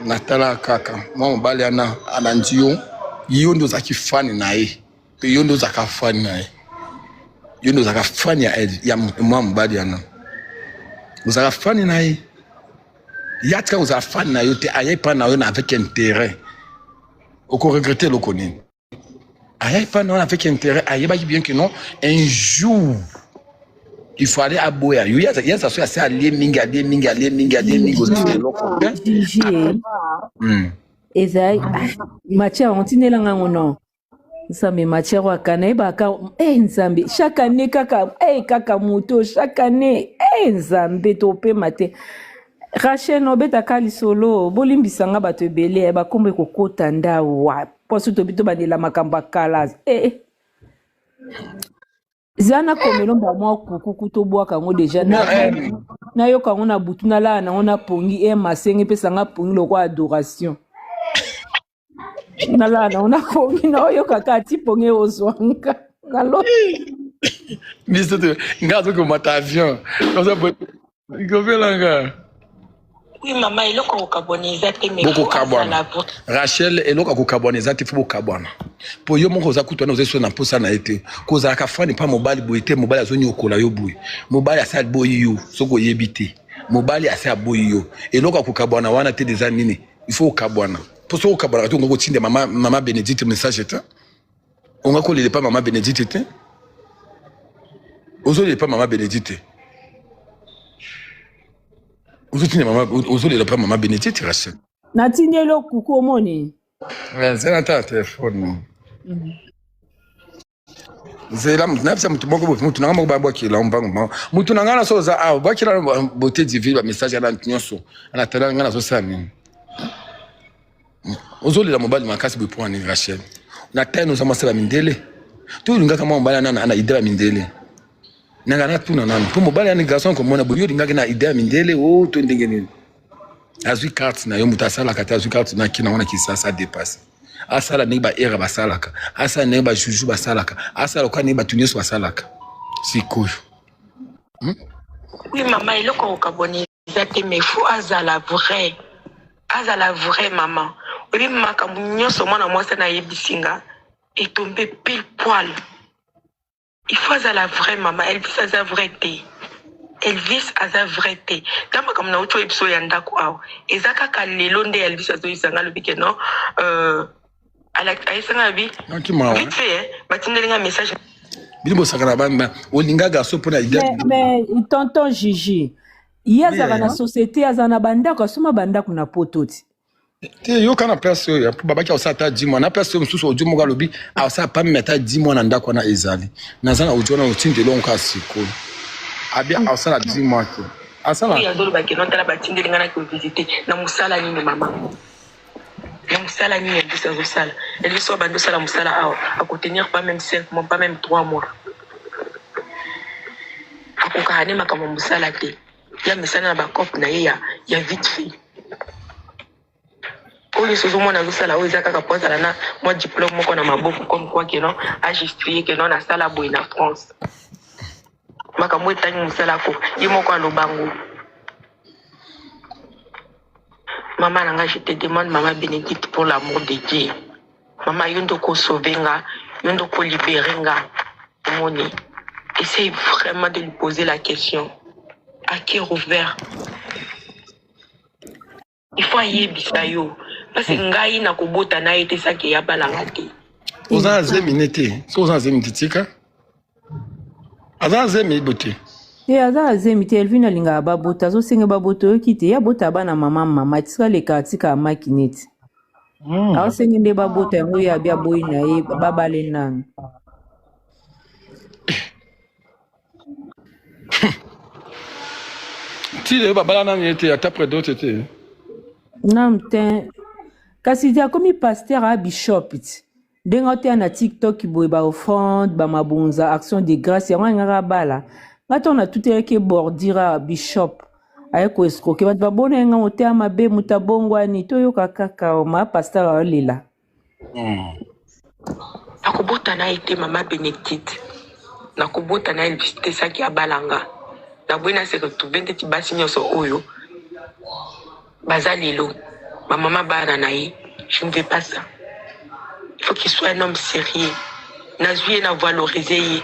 natala kaka mwa mobali ana anandio yo ndo zaki fani na ye pe yo ndo zaka fani na ye yo ndo zaka fani ya mwa mobali ana uzaka fani na ye yatka uzaka fani na yo te aye pa na yo na avec intérêt oko regretter le connaît aye pa na yo avec intérêt aye ba bien que non un jour il faut aller à Boya. Il y a ça soit assez allié mingi aussi loko. Ezai matière ontinela ngango non. Nsambe matière wakana ibaka nsambe chaque année kaka moto chaque année nsambe tope mate. Rachel obeta kali solo bolimbisanga bato ebele ba kombe kokota ndawa. Poso to bito bandela makamba kala. Zana komelo ba mwa kuku to bwa kango deja na yo kango na butu na la na ona pongi masenge pesa nga pongi lokwa adoration na la na ona pongi na yo kaka ti pongi ozwanga na lo Misto ngazo ko mata avion comme ça ngobelanga. Oui maman eloko ko carboniser te mais beaucoup carbone Rachel eloko ko carboniser te faut carbone po yo moko za kutwana ozeso na posa na ete koza ka fani pa mobali boyete mobali azoni okola yo boy mobali asa boy yo soko yebite mobali asa boy yo eloko ko carbone wana te des années il faut carbone pour so carbone to ngoko tinde mama Bénédicte message était on va coller pas maman Bénédicte était ozoli pas maman Bénédicte ozoli pas maman Bénédicte Rachel natindelo kuku omoni c'est un téléphone zela mnapsa mtu moko mtu nanga moko babwa kila mbango mtu nanga na soza bwa kila beauté divine ba message ala nyonso ana tala ngana so sami ozoli la mobile makasi bu point ni Rachel na teno za masala mindele tu linga kama mobile ana idea mindele nanga na tuna nani pour mobile ani garçon comme mona boyo linga na idea mindele to ndenge nini azui carte na yo mutasala kata azui carte na kina wana kisasa dépasse asala neba era basalaka asala neba juju basalaka asala kwa neba tunyeso basalaka sikoyo oui maman eloko ko carboniser te mais faut azala vrai maman oui makambu nyonso mwana mwasa na yebisinga est tombé pile poil il faut azala vrai maman Elvis aza vrai te Elvis aza vrai te kama comme na uto episode ya ndako awo ezaka ka lelo nde Elvis azoyisanga lobike non aisanga bi vite fait batindelinga message bilimo sakana bamba olinga garçon pona idée mais tonton Gigi yaza na société azana bandako asoma bandako na pototi te yo kana personne ya babaki osata 10 mois na personne mususu ojumo ga lobi asa pa meta 10 mois na ndako na ezali nazana ojona otindelo nka sikolo abia osala 10 mois ke asala ya dolo ba ke non tala batindelinga na ko visiter na musala nini mama na musala nini Elvis azosala Elvis wa bando sala musala awa akotenir pas même 5 mois pas même 3 mois akokahane makamo musala te ya misana na bakop na ye ya vite fait oyo sozo mwana azosala oyo eza kaka po azala na mwa diplôme moko na maboko comme quoi que non agistrie que non na sala boye na France makambo etangi musala ko ye moko alobango. Maman nanga, je te demande, maman Bénédicte, pour l'amour de Dieu. Maman, yondo ko sauvenga, yondo ko libérenga. Moni. Essaye vraiment de lui poser la question. À cœur ouvert. Il faut y bisayo. Parce que ngai na kobota na ete sa ke yaba la ngate. Oza zeminete. So oza zemititika. Aza zemibote. Aza azemite Elvina linga babota zo senge baboto okite ya bota bana mama tsika le katika makineti. Awo senge nde babota yango ya bia boy na ye babale nang. Ti le babala nang yete ya tapre d'autres te. Namten kasi dia komi pasteur a bishop it. Denga te na TikTok boy ba offrande ba mabunza action de grâce ya ngara bala. Ngato na tuteleke bordira bishop ayeko escroquer bat babona nga ote amabe mutabongwa ni toyoka kaka o ma pasteur olela. Nakobota na ite mama Bénédicte. Nakobota na Elvis te saki abalanga. Na bwena se retrouver ndeti basi nyoso oyo. Baza lelo. Ma maman Bananaï, je ne veux pas ça. Il faut qu'il soit un homme sérieux. Nazui n'a valorisé.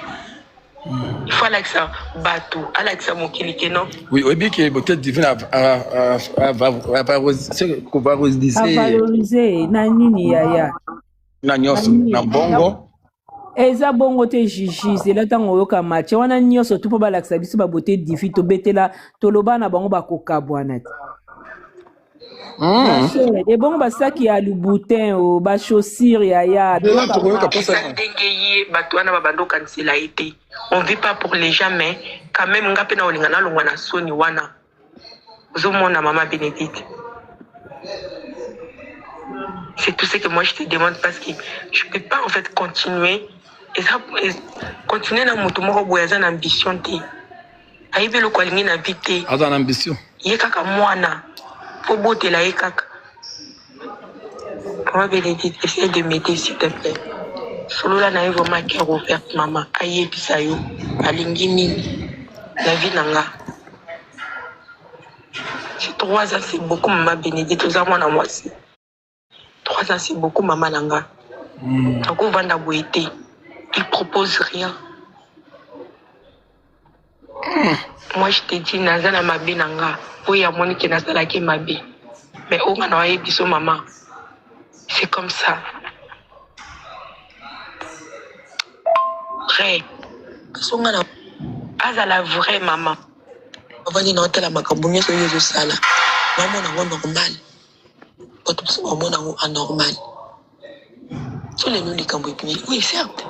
Il faut aller ça bateau, aller ça mon non. Oui, oui, bien que peut-être divine à valoriser na nini yaya. Na nyoso, na bongo. Eza bongo te jiji, zela tango yoka match. Wana nyoso tu po balakisa biso ba beauté difi to betela to loba na bango ba kokabwana. Et bon, bah ça qui a le boutin ou bah chaussures yaya. On vit pas pour les gens, mais quand même on a peine on lingana longwana soni wana. Zomona maman Bénédicte. C'est tout ce que moi je te demande parce que je peux pas en fait continuer et ça continuer dans mon tomo boyaza ambition te. Aïbe le kwalingi na vite. Azan ambition. Yekaka mwana. Faut botter la ekaka. Maman Bénédicte, essaie de m'aider s'il te plaît. Solo là na vraiment cœur ouvert maman. Aïe bisayo. Alingi mini. La vie nanga. C'est 3 ans, c'est beaucoup maman Bénédicte. Aux amants à moi aussi. 3 ans, c'est beaucoup maman nanga. Donc on va na boité. Il propose rien. Moi je te dis nazana mabe nanga. Oui, à mon qui n'a pas la mabe. Mais on a eu biso maman. C'est comme ça. Vrai. Parce qu'on a la vraie maman. On va dire non, t'es la macabounia sur les sala. Maman n'a pas normal. Quand tu sais maman n'a anormal. Tous les noms des cambouis. Oui, certes.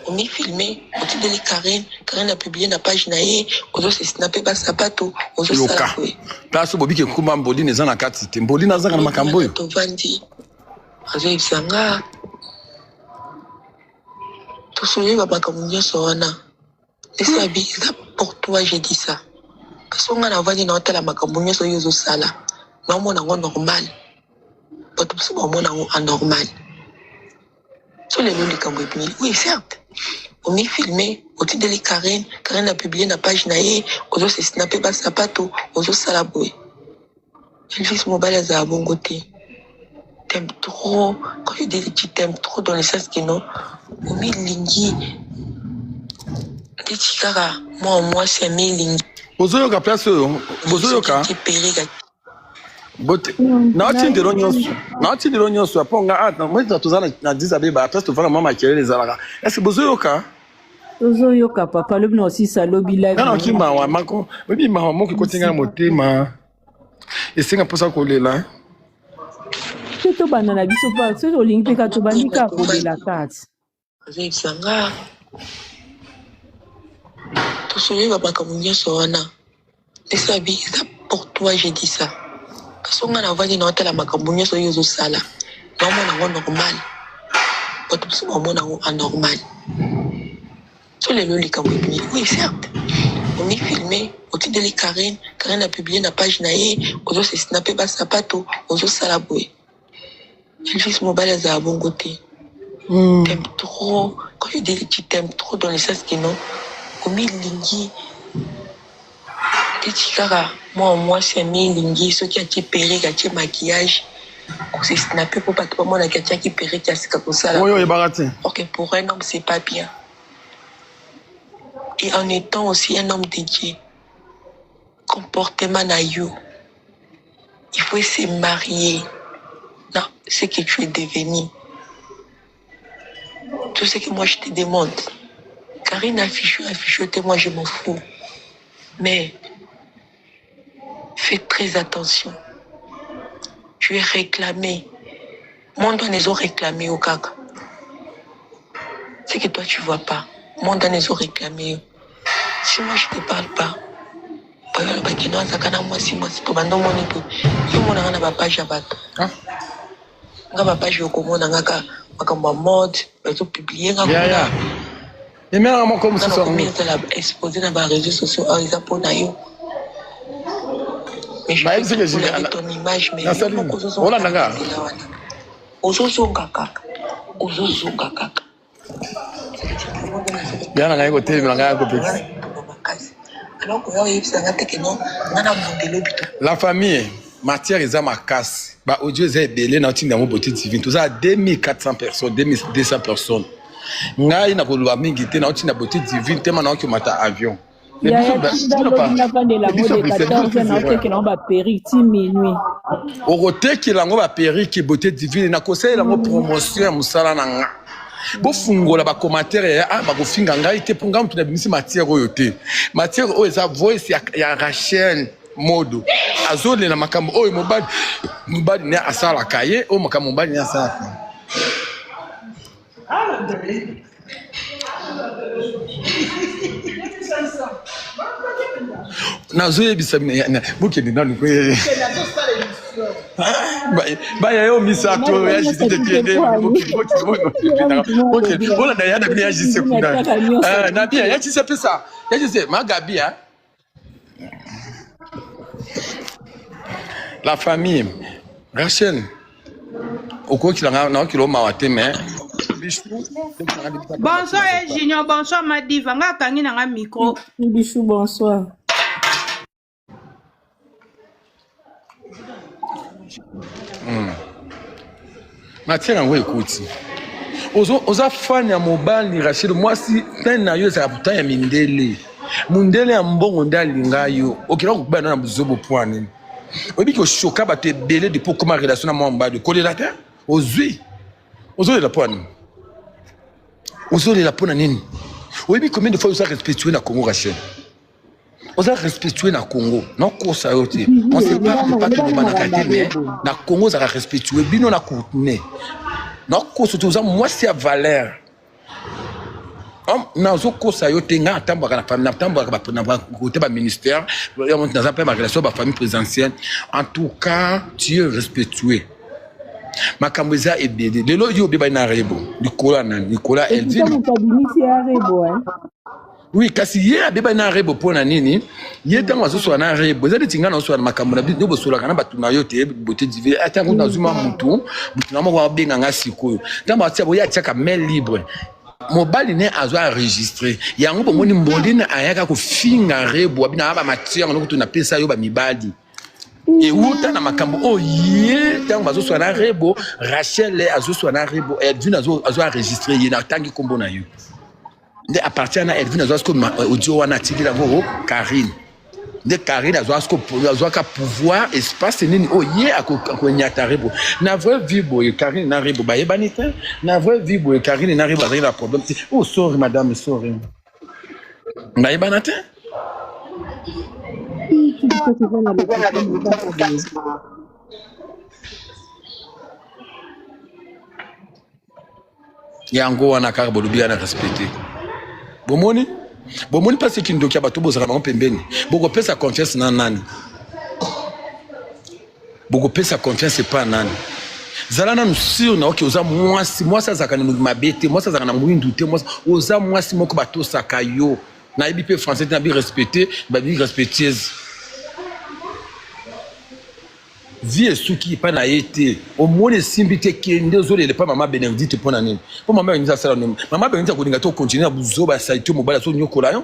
On m'y filmé. On dit de Karine. Karine a publié la page naïe. On doit se snapper par sapato. On doit se snapper. Place Bobi qui kuma mboli neza na kati te. Mboli na zanga na makambo yo. Tovandi. Azo ibsanga. Tout soulever va pas comme Dieu sorana. Laisse habiller ça pour toi, j'ai dit ça. Parce qu'on a envoyé dans la macambounia sur Yozo Sala. Maman n'a pas normal. Pas tout ça, maman n'a pas anormal. Sur les noms des cambouis. Oui, certes. On m'y filmé. On dit de Karine. Karine a publié la page naïe. On doit se snapper par sapato. On doit salabouer. Elvis Mobile est à bon côté. T'aimes trop. Quand je dis que tu t'aimes trop dans le sens que non. On m'y lingi. Moi, c'est mes lignes. Bozoyoka place bozoyoka. Bote. Na tindiro nyonso aponga ata moi tozana na 10 abeba place to vana mama kelele zalaka. Est-ce que bozoyoka? Bozoyoka papa le bino aussi salobi live. Non kima wa mako. Bibi ma mo ki kotinga motema. Esenga posa kolela. To banana biso pa so olingi pe ka to bandika kolela kati. Azisanga. Tout soulever va pas comme Dieu sorana. Laisse habiller ça pour toi, j'ai dit ça. Parce qu'on a envoyé dans la macambounia sur Yozo Sala. Maman n'a pas normal. Pas tout ça, maman n'a pas anormal. Sur les noms des cambouis. Oui, certes. On m'y filmé. On dit de Karine. Karine a publié la page naïe. On doit se snapper par sapato. On doit salabouer. Elvis Mobile est à bon côté. T'aimes trop. Quand je dis que tu t'aimes trop dans le sens que non. On m'y lingi. Moi, c'est mes lingi. Ceux qui ont été pérés, qui ont maquillage. On s'est snappé pour pas tout le monde qui a été péré, qui a été comme ça. Oui, baraté. Ok, pour un homme, c'est pas bien. Et en étant aussi un homme dédié, comportement naïo, il faut se marier. Non, ce que tu es devenu. Tout ce que moi je te demande. Karine affiche, moi je m'en fous. Mais fais très attention. Tu es réclamé. Mon don les ont réclamé au caca. C'est que toi tu vois pas. Mon don les ont réclamé. Si moi je te parle pas, et même comme ça exposé dans les réseaux sociaux pour naïo. Mais je vais ton image mais la famille matière est ma casse. Bah, audio, c'est belé, n'a pas de beauté divine. Tout ça, 2400 personnes, 2200 personnes. Ngai na kolwa mingi te na oti na beauté divine te mana ki mata avion. Il y a un peu de la mode de 14 ans, on a un péri, 10 minuit. Au côté qui lango ba péri qui beauté divine na conseil lango promotion musala na nga. Bo fungola ba commentaire ah ba ko finga ngai te punga mtu na bimisi matière oyo te. Matière oyo eza voice ya Rachel Modo. Azole na makambo oyo mobali ne asala kaye o makambo mobali ne asala. Nazoye bisamina buke ni nanu kwe ba ya yo misato ya jisi de tiende buke bola na yana bi ya jisi kuna na bi ya jisi pesa ya jisi magabia la famille Rachel oko kilanga na kilo mawate mais bonsoir Junior, bonsoir Madiva, nga kangi na nga micro. Bichou, bonsoir. Matière en écoute. Oza fan ya mobali Rachel moi si ten na yo za pourtant ya mindele. Mundele ya mbongo ndalinga yo. Okira ko bana na buzobo point. Obi ko choka ba te belé de pour comment relation na mobali kolela te. Ozui. Ozolela point. Ozolela pona nini? Obi combien de fois vous avez respecté na Congo Rachel? Vous avez respecté na Congo. Non ko sa yo te. On sait pas de banakate mais na Congo za respecté bino na koutne. Non ko surtout moi c'est à valeur. Na zo ko sa yo te nga tamba na famille na tamba na côté ba ministère, dans un peu ma relation ba famille présidentielle. En tout cas, tu es respectué. Makamboza et bébé. Le lo yo beba na rebo. Nicolas Elvin. Oui, kasi ye beba na rebo pona nini? Ye tango azo na rebo. Za ditinga na so na makambo na bido bosola kana batu na yo te beauté divine. Atango na zuma mutu na mo wa benga nga sikoyo. Tamba atia boya tiaka main libre. Mobali ne azo enregistrer. Yango bomoni mbondine ayaka ko finga rebo abina ba matière ngo to na pesa yo ba mibali. Et où t'as na makambo oh yé tant bazo so na rebo Rachel azo so na rebo Edwin azo enregistrer yé na tangi kombo na yo nde appartient na Edwin azo ko audio wana tiki la go Karine nde Karine azo ka pouvoir espace nini oh yé ako nyata rebo na vrai vibo Karine na rebo ba yebanite na vrai vibo Karine na rebo avec la problème oh sorry madame sorry na yebanate yango wana kaka bolubia na respecter bomoni parce que ndoki abato bozaka bango pembeni boko pesa confiance na nani boko pesa confiance pas nani zalana nusio na oki oza mwasi azaka na mabete mwasi azaka na mwindu te mwasi oza mwasi moko bato sakayo na IBP français na bi respecter ba bi respecteuse vie suki pa na yete au moins simbi te kende ozolele pa mama Benedicte pona nini po mama Benedicte sala no mama Benedicte ko linga to continuer buzoba saito mobala so nyokola yo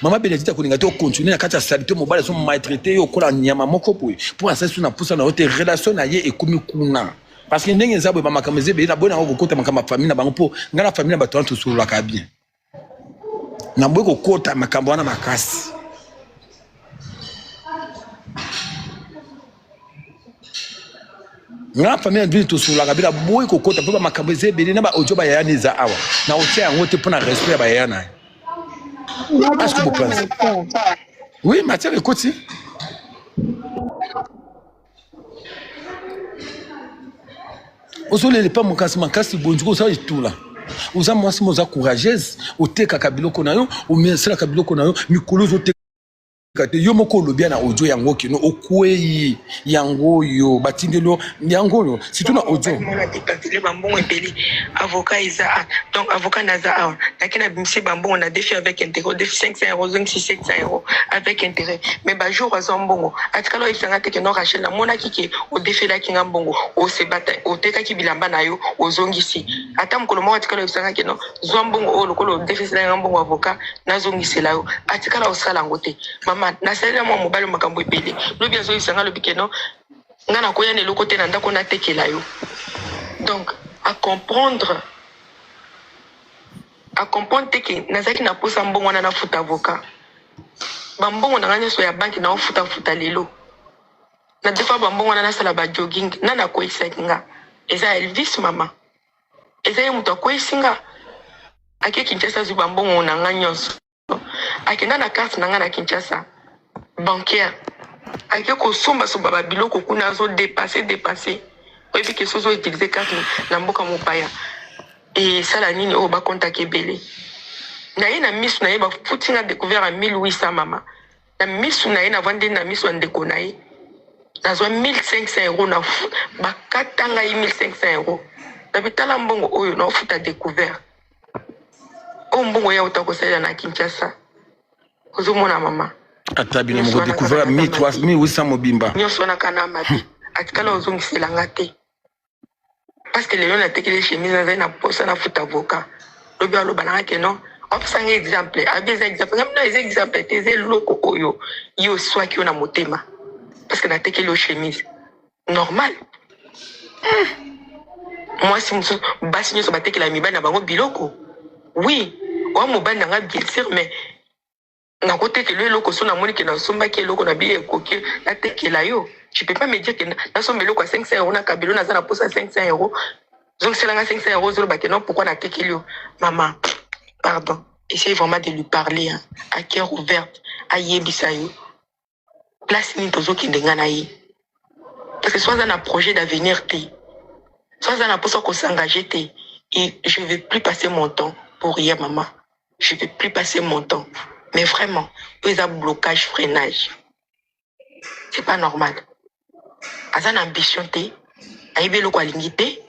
mama Benedicte ko linga to continuer na kati ya salito mobala so maltraiter yo kola nyama moko boy pour assaisir na pousa na hote relation na ye ekomi kuna parce que ndenge zabo mama kameze be na bona ko kota makama famille na bango po ngana famille na bato antu solo ka bien na boy ko kota makambo wana makasi nga famille ndwi to sula kabila boy ko kota po makambo ezebele na ba audio ba yana za awa na otia yango te pona respect ba yana est-ce que vous pensez oui matière écoute ozolele pa makasi bonjuko ça tout là oza mwasi moza courageuse oteka kabiloko na yo omesela kabiloko na yo mikolo zo kate yo moko lobia na audio yango kino okwei yango yo batindelo yango yo surtout na audio na département bambon epeli avocat isa donc avocat naza nakina bimsi bambon on a défi avec intérêt défi 500 euros 600 euros avec intérêt mais ba jour azambongo atikalo ifanga teke no Rachel na mona kike o défi la kinga mbongo o se bata o teka ki bilamba na yo ozongisi ata mkolo mo atikalo ifanga keno zambongo o lokolo défi la mbongo avocat na zongisi la yo atikalo osala ngote mama na sala mo mobile makambo epeli lobi azo isanga lobi keno ngana koya ne lokote na ndako na tekela yo. Donc à comprendre que nazaki na posa mbongo na futa avocat. Bambongo na nganya so ya banki na futa lelo. Na defa bambongo na sala ba jogging na ko isenga. Eza Elvis mama. Eza yemuto ko isinga. Ake Kinshasa zu bambongo na nganya so. Ake na carte na ngana Kinshasa. Bancaire. Ake ko somba so baba biloko kuna zo dépasser. Oui, puis que sozo utiliser carte na mboka mopaya. Et ça la nini o ba contacter belé. Na yena misu na yeba footing découvert en 1800 mama. Na misu na yena vendre na misu en déconnaï. Na zo 1500 € na ba katanga 1500 €. Na bitala mbongo oyo na futa découvert. O mbongo ya utakosela na Kinshasa. Ozo mona mama. Atabi na mo découvert 1800 mobimba. Nyoso na kana mabi. Atikala ozongisela ngate. Parce que les gens ont été les chemises dans un poste na foot avocat. Le bien le banana que non. On fait un exemple. À des exemples. Même dans les exemples, des locaux oyo. Yo soit qui on a motema. Parce que na été les chemises. Normal. Moi si nous basi nous sommes que la miba na bango biloko. Oui. On mo ban na bien sûr mais na côté que le loko so na moni que na somba que loko na bien coquille la te que la yo. Tu peux pas me dire que dans son mélo, 500 € na kabilo na zana posa 500 €. Donc c'est là 500 € zolo non pourquoi na tekelio. Maman, pardon. Essaye vraiment de lui parler hein, à cœur ouvert, à yebisayo. Place ni tozo ki ndengana yi. Parce que soit dans un projet d'avenir té. Soit dans un posa ko s'engager té. Et je vais plus passer mon temps pour rien maman. Je vais plus passer mon temps. Mais vraiment, il y a un blocage, freinage. C'est pas normal. Azan ambition te, aïbe le quoi limité.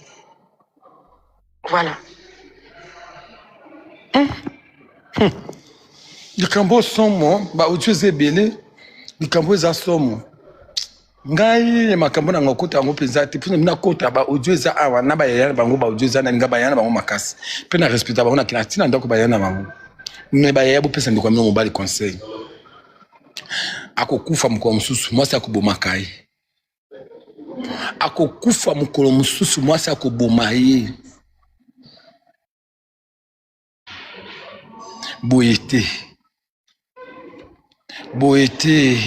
Voilà. Le cambo somo, ba utuze belé, le cambo za somo. Ngai makambo na ngokota ngo penza te puna mina kota ba utuze awa na ba yana bango ba utuze na nga ba yana bango makasi. Pe na respecta bango na kina tina ndako ba yana bango. Me ba yabo pesa ndiko mino mobali conseil. Akokufa mko msusu, mwasi akuboma kai. Akokufa mukolo mususu mwasi akoboma ye. Boyete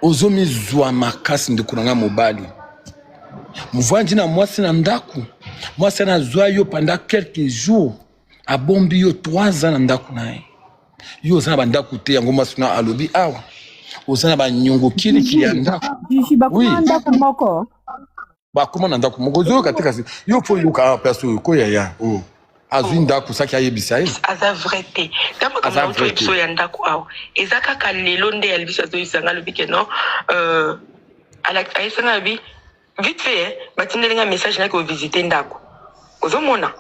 ozomi zwa makasi ndikunanga mobali. Muvandi na mwasi na ndaku. Mwasi na zwa yo pendant quelques jours. Abombi yo 3 ans na ndaku nae. Yo zana bandaku te yango mwasi na alobi awa. Ozana ba nyongo kili kiyanda. Oui. Ba comment nanda ko mogozo katika yo fo yo ka perso ko ya oh azinda ku saki ayebisa ye aza vrai kama kama auto episo ya ndako awa ezaka ka lelo nde elbisa zo isanga lobi ke non ala aisanga bi vite fait batindelinga message na ko visiter ndako ozomona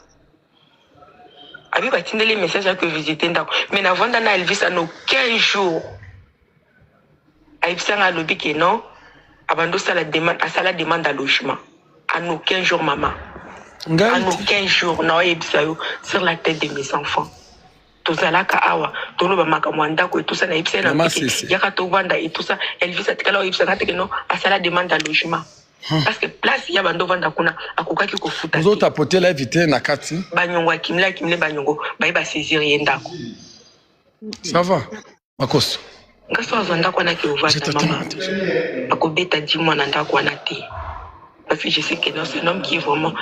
abi batindeli message na ko visiter ndako mais na vanda na Elvis en aucun jour aisanga lobi ke non abando sala demande à sala demande à logement en aucun jour maman en aucun jour na ebsayo sur la tête de mes enfants tout ça là ka awa to lo ba makamwanda ko tout ça na ebsena yaka to vanda et tout ça Elvis atikala ebsena te que non à sala demande à logement parce que place ya bando vanda kuna akokaki ko futa vous autres apoter la vite na kati banyongo kimle banyongo ba saisir yendako ça va makoso ngaso azonda kwa na ki ovata maman akobeta 10 mois na ndako na te parce que je sais que non c'est un homme qui est vraiment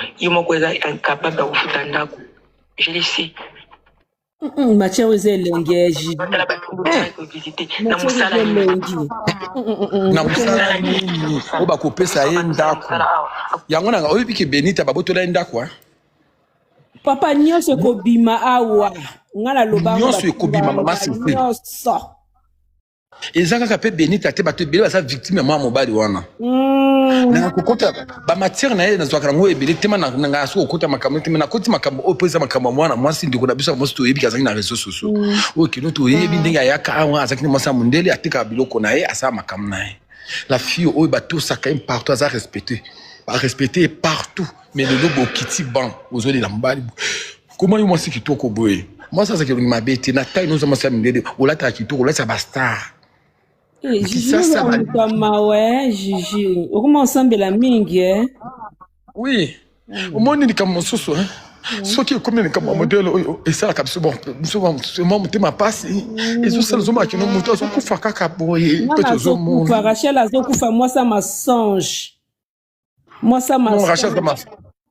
incapable de foutre ndako je le sais Mathieu oze lengeji na musala nini oba kopesa ye ndako yango nanga oyebi ke Benita babotola ndako papa nyonso ekobima awa ngala loba nyonso ekobima mama sifre ezanga ka pe Benita te bato bele basa victime ya mobali wana na kokota ba matière na ye na zwaka ngo ebele tema na nga so kokota makambo tema na koti makambo opesa makambo mwana mwasi ndiko na biso mosto yebi kazangi na réseaux sociaux OK no to yebi ndinga yaka awa azaki mwasa mundele atika biloko na ye asa makambo na ye la fille o ba tout ça quand même partout za respecter ba respecter partout mais le lobo kiti ban ozoli la mbali comment yo mwasi kitoko boye moi ça c'est que ma bête na taille nous sommes ça mundele olata kitoko olata ba star Eh, Qui Gigi, ça, ça va. on kama ouais, Gigi. Okuma ensemble la mingi, hein? Oui. Au moins, il y a mon soso, hein. Ce qui est comme un modèle, et ça, c'est bon. C'est moi, ma passe. Et tout ça, les hommes qui nous montrent, ils ont fait caca pour y Nana Zokufa, Rachel Azokufa, moi ça m'a songe. Moi ça m'a non, Rachel, ça m'a.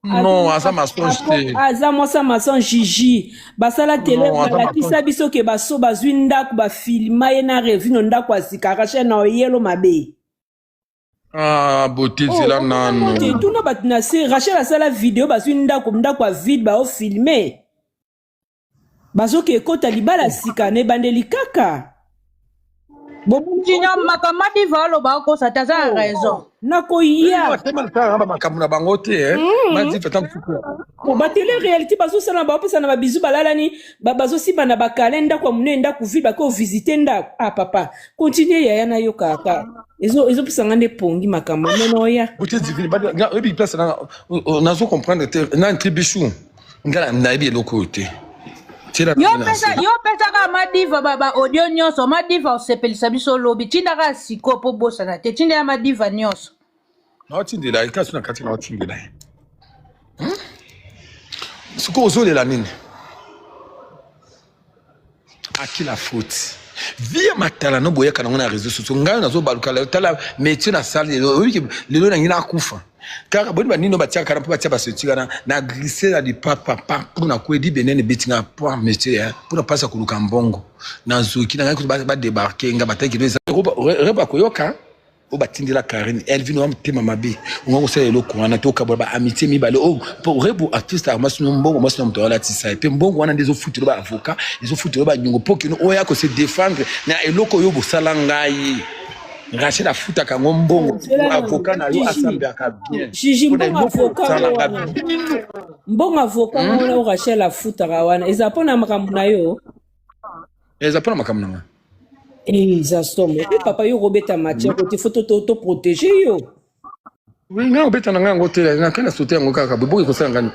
Non, ça m'a songe. Aza moi ça m'a songe Gigi. Basala télé Non, ça m'a balakisa biso ke baso bazwi ndako ba filma ye na revue no ndako azika Rachel na yelo mabe. Ah, beauté, c'est là, non. Tout na batina se Rachel asala vidéo bazwi ndako a vide ba o filmer. Bazo ke kota libala sika ne bandeli kaka. Junior makamadi va aloba ko ça taza raison. Nako ya. Bon, ba télé réalité bazo sala ba opesa na ba bizu balalani bazo simba na bakalenda kwa munenda ku vide ba ko visiter nda. Ah papa, continue ya na yo kaka. Ezo pisanga ne pongi makambo no ya. Beauté divine, ba ebi place na nazo comprendre na tribichou. Ngala na ebi lokote. Yo pesa ka madiva baba audio nyonso madiva osepelisa biso lobi tindaka siko po bosana te tinda ya madiva nyonso na tindela ikasu na kati na tindela siko ozolela nini aki la faute via matala no boyaka na réseaux sociaux ngai nazo baluka la tala métier na salle lelo na ngina kufa car boni banino batia kana po batia basotika na glisser la di papa pour na ko edi benene betinga pour métier pour na passa kuluka mbongo na zoki na ngako ba débarquer nga bataki reba ko yoka o batindela Karine Elvin wa mtema mabe ngoko sele lo kuana toka ba amitié mibale o pour rebo artiste armas no mbongo mas no mto ala tisa pe mbongo wana ndezo futuro ba avocat ezo futuro ba nyongo pokino o yako se défendre na eloko yo bosala ngai Rachel a foutu à mbongo avocat na yo asambe aka bien Gigi mbongo avocat na Rachel a foutu wana ezapona makambo na yo ezapona makambo na ça somme. Et papa yo robeta matière côté photo to protéger yo. Oui, nga robeta na nga ngotela na kana sauter ngo kaka bobo ko sanga ngani.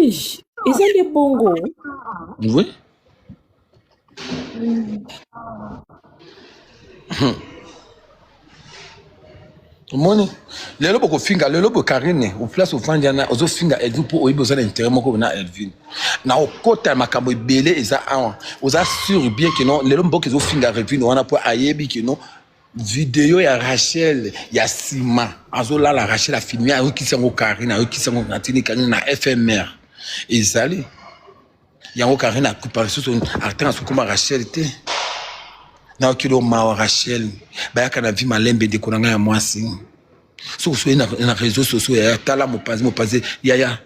Eza de bongo. Oui. Moni lelo boko finga lelo bo Karine au place au fandiana ozo finga Elvin pour oyibo za intérêt moko na Elvin na okota makambo ebele eza awa oza sûr bien que non lelo mboko ezo finga Elvin wana po ayebi que non vidéo ya Rachel ya sima azo la Rachel a filmé a okisa ngo Karine a okisa ngo natini Karine na FMR ezali yango Karine a couper sur attends sur comment Rachel était na kilo ma Rachel ba kana vi malembe de konanga ya mwasi so so na réseaux sociaux ya tala mopazi ya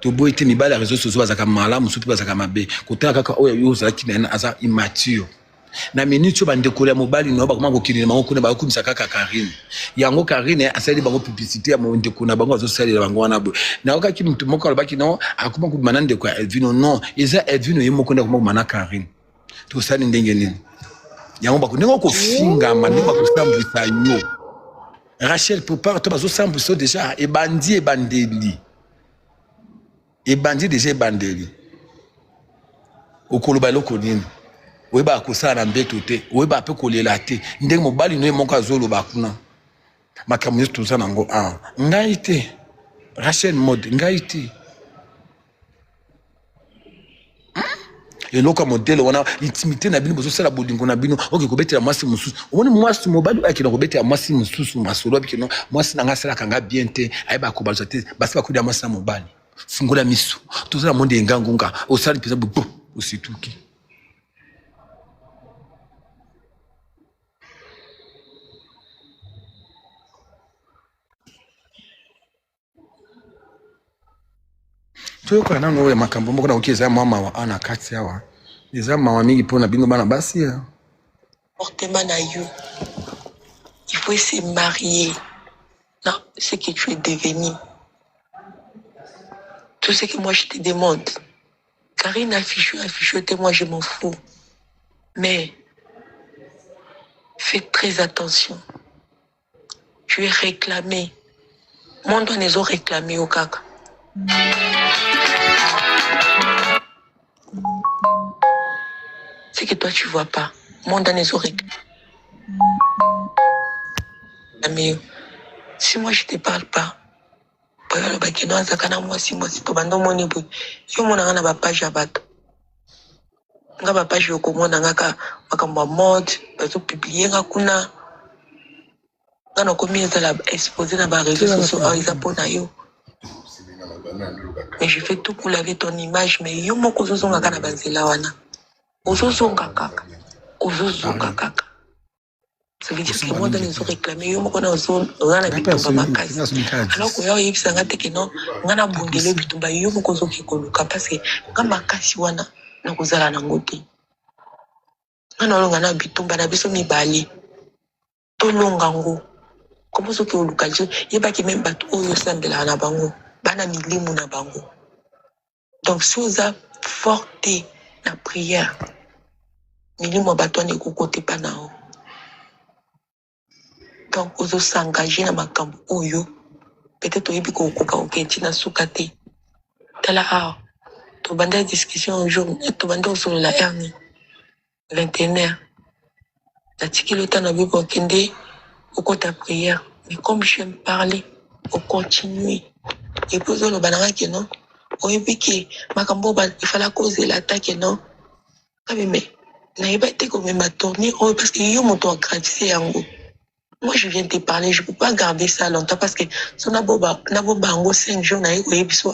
to boy te mibala ya réseaux sociaux bazaka mala musupi bazaka mabe kotaka kaka oya yo zaki na aza immature na minute ba ndekole ya mobali no ba koma ko kinela mango kuna ba kumisa kaka Karine yango Karine asali bango publicité ya mo ndekona bango azo salela bango wana bo na okaki mtu moko alobaki no akuma ku manande kwa Elvino non eza Elvino yemo konda kuma mana Karine to sali ndenge nini yango ba kunengo ko finga manengo ko sambisa yo Rachel prépare toi bazo sambisa déjà et bandit déjà bandeli okoloba loko nini oyeba kosala na mbeto te oyeba pe kolela te ndenge mobali no monka zolo bakuna makambo yesu toza nango ngai te Rachel mode ngai te eloko modèle wana intimité na bino bozo sala bolingo na bino oke kobetela mwasi mususu omoni mwasi mobali akina kobetela mwasi mususu masolo bikino mwasi nanga sala kanga bien te ayeba ko bazo te basi bakudia mwasi na mobali fungola miso toza na monde ngangunga osali pesa bubu osituki toyoka nango ya makambo moko na okeza mama wa ana kati yawa eza mama mingi pona bino bana basi ya Portement na yo. Il faut se marier. Non, ce que tu es devenu. Tout ce que moi je te demande. Karine affiche, moi je m'en fous. Mais fais très attention. Tu es réclamé. Mon doigt les ont réclamé au caca. C'est que toi tu vois pas. Mon doigt les ont réclamé. réclamer. Si moi je te parle pas, le bakino azakana moi si to bando moni boy. Yo mona na ba page ya bato. Nga ba page yo komona ngaka makambo mode, bazo publier nga kuna. Nga no komi ezala exposer na ba réseaux sociaux ils apona yo. Mais je fais tout pour laver ton image mais yo moko zozonga kana banzela wana. Ozozonga kaka. Ozozonga kaka. Ça veut dire que moi, dans les autres réclamés, je me connais on a bitumba makasi. Alors que yo yebisa ngate ke non, ngana bungelo bitumba yo mo kozo ki koluka parce que ngamba makasi wana na kozala na ngote. Ngana longa na bitumba na biso mibali. To longa ngo. Comment so ki oluka je yeba ki même bato oyo sambela na bango, bana milimu na bango. Donc si vous a forté la prière, milimu bato ne ko côté pa na o. Donc, ozo s'engager dans ma camp oyo. Peut-être oyebi ko koka okenti na sukate. Tala a. To banda discussion un jour, to banda sur la hernie. 21h. La tiki le temps na bibo kende au ta prière. Mais comme j'aime parler, on continue. Et puis le banana que non. Oyebi ki makambo ba il fallait causer l'attaque non. Ah mais na yeba te comme ma tournée parce que yo mon to agrandir yango. Moi, je viens te parler, je ne peux pas garder ça longtemps parce que si on a 5 jours,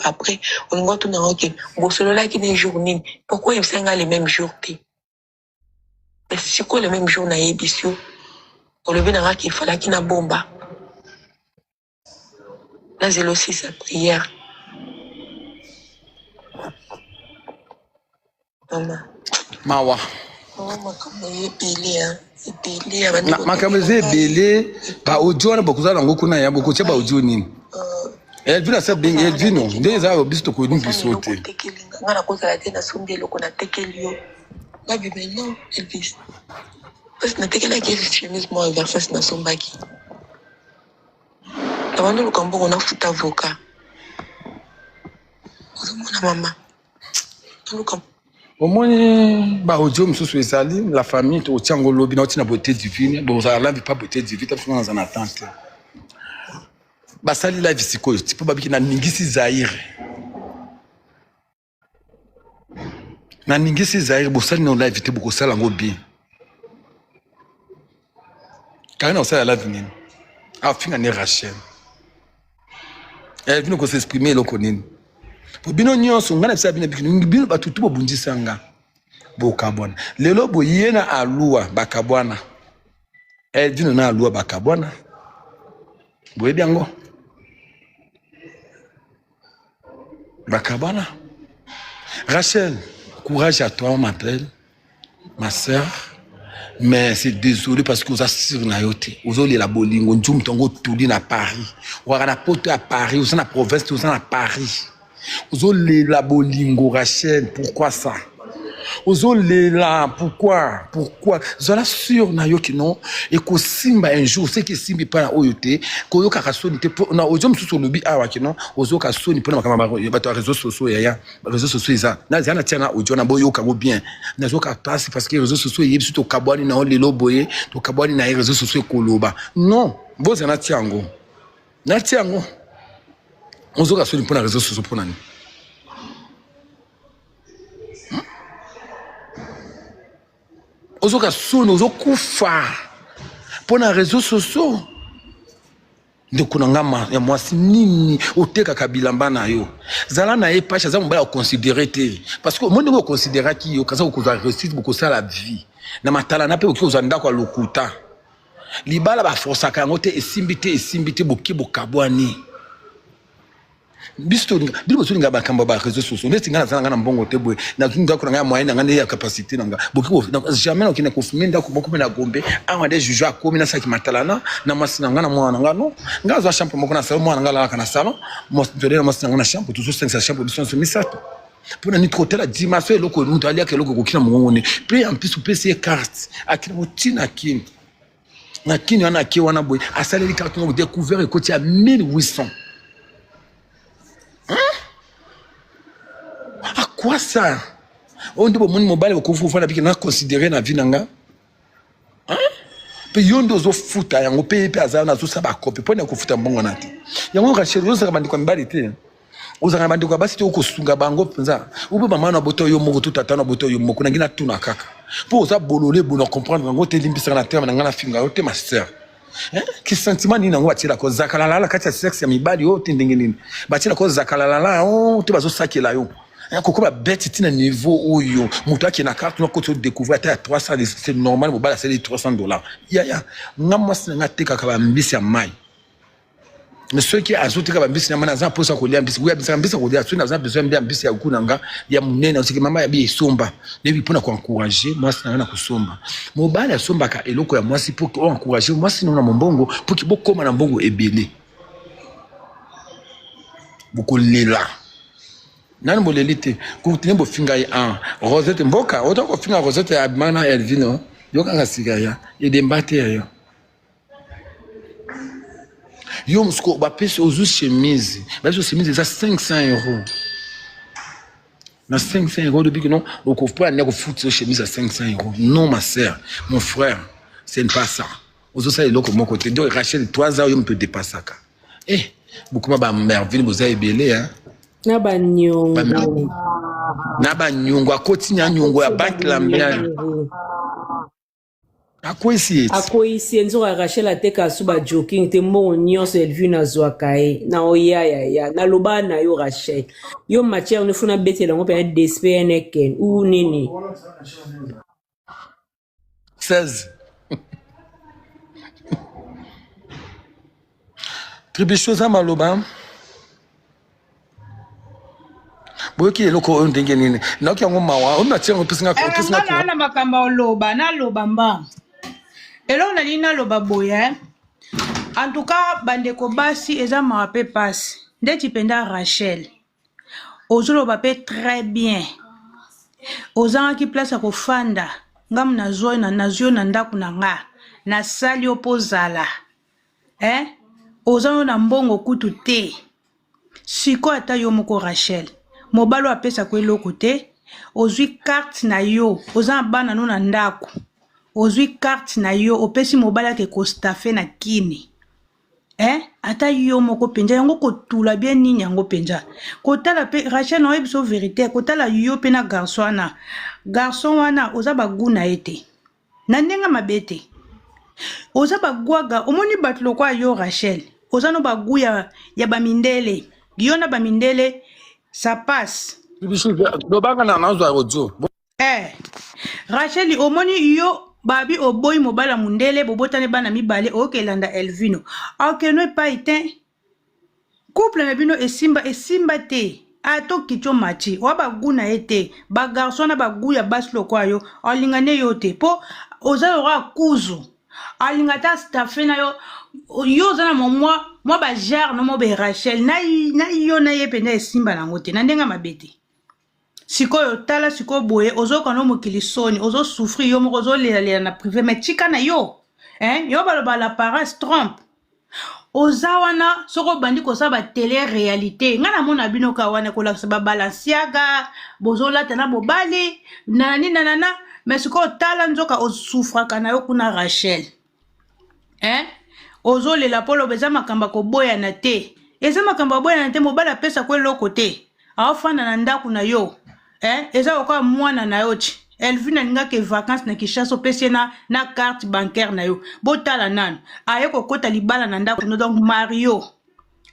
après, on a tout une journée. Pourquoi ils sont les mêmes jours? Mais c'est quoi le même jour? On le veut qu'il fallait qu'il y ait une bombe. Là, c'est aussi sa prière. Maman. Mawa. Maman, comme il est payé, hein. Makambo ebele ba audio wana bokuza nango kuna ya bokotia ba audio nini Elvin asa bingi Elvino ndeza obisto ko ni bisote ngana kozala te na sondelo ko na tekeli yo na bimeno Elvis parce na tekela ke chemise mo vers face na sombaki tabando lukambo ko na futa avocat ozomona mama lukambo Omoni ba audio msusu ezali la famille to tiango lobi na otina beauté divine bon ça la vie pas beauté divine parce qu'on est en attente ba sali la vie siko tipo babiki na ningisi Zaire bo sali na live te boko sala ngo bien quand on sala la vie nini a finga ne Rachel elle vient ko s'exprimer loko nini Bino nyonso ngana bisa bina bikini bino batutu bobundisa nga bokabwana lelo boyena alua bakabwana dino na alua bakabwana boye biango bakabwana Rachel courage à toi ma belle ma sœur mais c'est désolé parce que vous assure na yote ozoli la bolingo njum tongo tuli na Paris waka na poto à Paris ou na province ou na Paris Ozole la bolingo Rachel, pourquoi ça? Ozole la, pourquoi? Zola sûr na yo ki non et ko simba un jour c'est que simbi pa na oyote ko yo ka soni te na ojo msusu lobi awa ki non ozo ka soni pona makama ba to réseaux sociaux ya réseaux sociaux ça na zana tiana ojo na boyo ka go bien na zo ka passe parce que réseaux sociaux yebi surtout kabwani na lelo boye to kabwani na réseaux sociaux koloba non boza na tiango Ozo ka soni pona réseaux sociaux pona ni Ozo ka soni ozo kufa pona réseaux sociaux de kunangama ya mwasi nini oteka kabilamba na yo zala na epasha za mbala considérer te parce que monde ko considérer ki yo kaza ko réussite ko ça la vie na matala na pe ko zanda kwa lokuta libala ba força ka ngote esimbite boki bokabwani bisto bilbo so ngaba kamba ba réseaux sociaux neti ngana zanga na mbongo te boy na tunga ko ngaya moyen ngane ya capacité nanga boki jamais na kina kofumenda ko boko na gombe awa de juge akomi na saki matalana na masina ngana mwana ngano ngazo shampoo moko na salon mwana ngala kana salon mo dole na masina ngana shampoo tout ça shampoo biso so misato pour ni côté la dimension loko mutu ali ke loko kokina mongone puis en plus PC carte akina motina kini na kini wana ki wana boy asaleli carte ngo découvert ko ti à 1800 À quoi ça? On dit bon mobile ko fufa na biki na considérer na vie nanga. Hein? pe yondo zo futa yango pe aza na zo saba kope pona ko futa mbongo na te yango Rachel zo saka bandiko mibali te ozanga bandiko basi te okosunga bango penza ube mama na boto yo moko tutata na boto yo moko na ngina tuna kaka po za bolole bona comprendre yango te limbisa na terme na ngana finga yo te master ki sentiment ni nango batila ko zakalala kati ya sexe ya mibali yo te ndenge nini batila ko zakalala o te bazo sakela yo Koko ba bête tina niveau oyo mutu akina carte no koto découvrir ta 300 c'est normal bo bala c'est $300 ya ngamo singa teka ka ba mbisi ya mai mais ceux qui azotika ba mbisi na mana za posa ko lia mbisi ya mbisi ko lia tuna za besoin ya mbisi ya kunanga ya munene aussi mama ya bi somba nebi pona ko encourager moi singa na kusomba mo bala somba ka eloko ya moi si pour encourager moi singa na mbongo pour ki bokoma na mbongo ebele boko lela nani bolelite kutine bo finga ya Rosette mboka oto ko finga Rosette ya mana Elvino yoka ngasika ya edembate ya yo msko ba pese ozu chemise ba zo chemise za 500 €. Na 500 € depuis que non on couvre pas ne ko foutre chemise à 500 €. Non ma sœur, mon frère, c'est pas ça. Ozo ça eloko mon côté do Rachel 3 ans yo me peut dépasser ka. Beaucoup ba merveille boza ebele hein. Na ba nyongo akoti nya nyongo ya bank la mbia akoisi enzo Rachel ateka suba joking te mo nyonso elvu na zwakae na oya na loba na yo Rachel yo matière ne funa betela ngo pe DSPN ken ou nini 16 tribichoza maloba boki eloko on ndenge nini na ki yango mawa on natia on pisinga na makamba oloba na loba mba elo na lina loba boya en tout cas bandeko basi eza mawape passe ndeti penda Rachel ozoloba pe très bien ozanga ki place ko fanda ngam na zo na nazio na ndaku na nga na sali opozala ozanga na mbongo kutu te siko ata yo moko Rachel mobalo apesa ko eloko te ozwi carte na yo oza bana no na ndako ozwi carte na yo opesi mobala ke ko staffe na kini ata yo moko penja yango ko tula bien nini yango penja ko tala pe Rachel no ebiso vérité ko tala yo pe na garçon wana oza baguna ete na ndenga mabete oza bagwaga omoni batlo kwa yo Rachel oza no baguya ya bamindele yo na bamindele ça passe. Rachel omoni yo babi oboy mobala mundele bobotane bana mibale okelanda Elvino. Okeno pa ite couple na bino esimba te. Ato kicho machi waba guna ete ba garçon na baguya baslo kwa yo olingane yo te po oza ora kuzu alingata staffe na yo yo zana moi ba jar no mo be Rachel na yo na ye penda esimba na ngote na ndenga mabete sikoyo tala siko boye ozo kono mokilisoni ozo souffrir yo mo ozo lela na privé mais chika na yo yo ba la paresse trompe ozawana soko bandi ko sa ba télé réalité ngana mona bino ka wana ko la ba balansiaga bozola tana bobali nani nanana mais siko tala nzoka o souffra kana yo kuna Rachel ozole la polo beza makamba ko boya na te eza makamba boya na te mobala pesa ko loko te afana na ndaku na yo eza ko mwana na yo chi Elvina ninga ke vacances na Kinshasa pesi na carte bancaire na yo botala nan aye ko kota libala na ndaku no donc Mario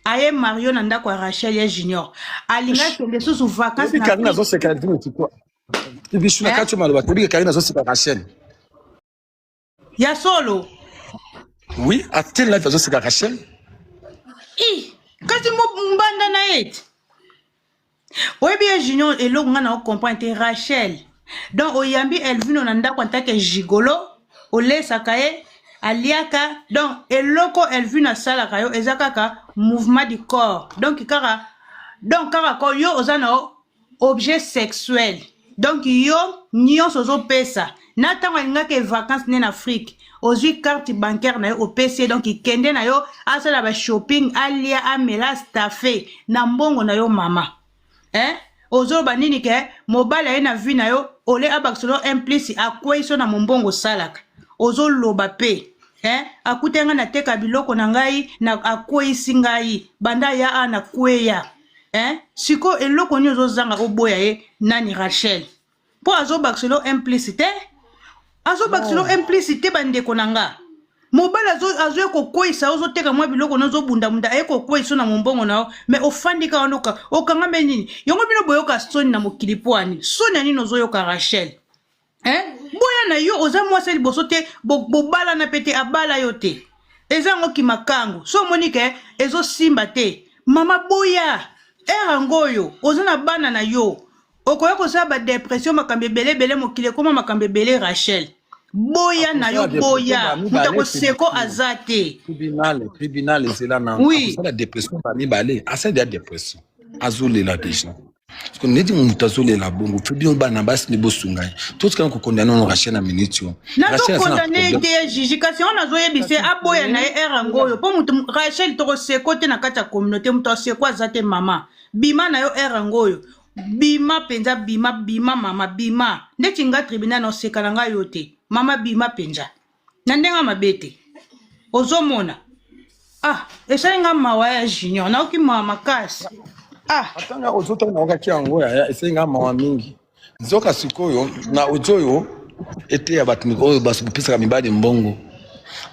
na ndaku Rachel ya Junior alinga kende susu vacances na Karina zo se kadri tu quoi bishuna kacho maloba to Karina zo se Rachel ya solo. Oui, à tel live, c'est Rachel. Quand tu m'as na et. Oui, bien, Junior, et l'autre, on a compris, Rachel. Donc, oyambi, Elvino, nanda, quand t'as que gigolo, ole, sakaye, aliaka. Donc, et l'autre, Elvino, salakayo, ezakaka, mouvement du corps. Donc, kara, yo, ozano, objet sexuel. Donc, yo, nyon, sozo, pesa. Nata, nga ke vacances, en Afrique. Ozui carte bancaire na yo au PC donc ikende na yo asala ba shopping alia amela staffé na mbongo na yo mama ozo banini ke mobile na vie na yo ole abaksolo implice akweiso na mbongo salaka ozo loba pe akutenga na teka biloko na ngai na akweyisi ngai banda ya a na kweya siko eloko nyo ozozanga oboya ye nani Rachel po azobakiselo implicité bandeko na nga mobali azwi kokweyisa ozoteka mwa biloko nozobundabunda aye kokweyisa na mombongo na yo me ofandika wanoka okangame nini yango bino boyoka soni na mokili po ani soni ya nini ozoyoka Rachel boya na yo oza mwasi liboso te bobala na pete abala yo te eza yango kimakango so omoni ke ezosimba te mama boya erango oyo oza na bana na yo okoya kosala badepression makambo ebelebele mokili ekoma makambo ebele Rachel boya na yo boya mutako seko aza te tribunal ezela na la dépression ba mibale asa de dépression azolela déjà parce que nedi mutu azolela bongo tribunal bana basi ne bosunga tout quand ko condamner on Rachel na minute yo Rachel condamner te jiji kasi on azoyebise aboya na erango oyo po mutu Rachel to seko te na kati ya communauté mutu seko aza te mama bima na yo erango oyo bima penza bima mama bima ndeti nga tribunal no sekala nga yo te mama bima penza na ndenga mabete ozomona esalinga mawa ya junior na oki mawa makasi atanga ozotanga wakati yango ya esalinga mawa mingi nzoka sikoyo na ojoyo ete ya bato oyo basopesaka mibali mbongo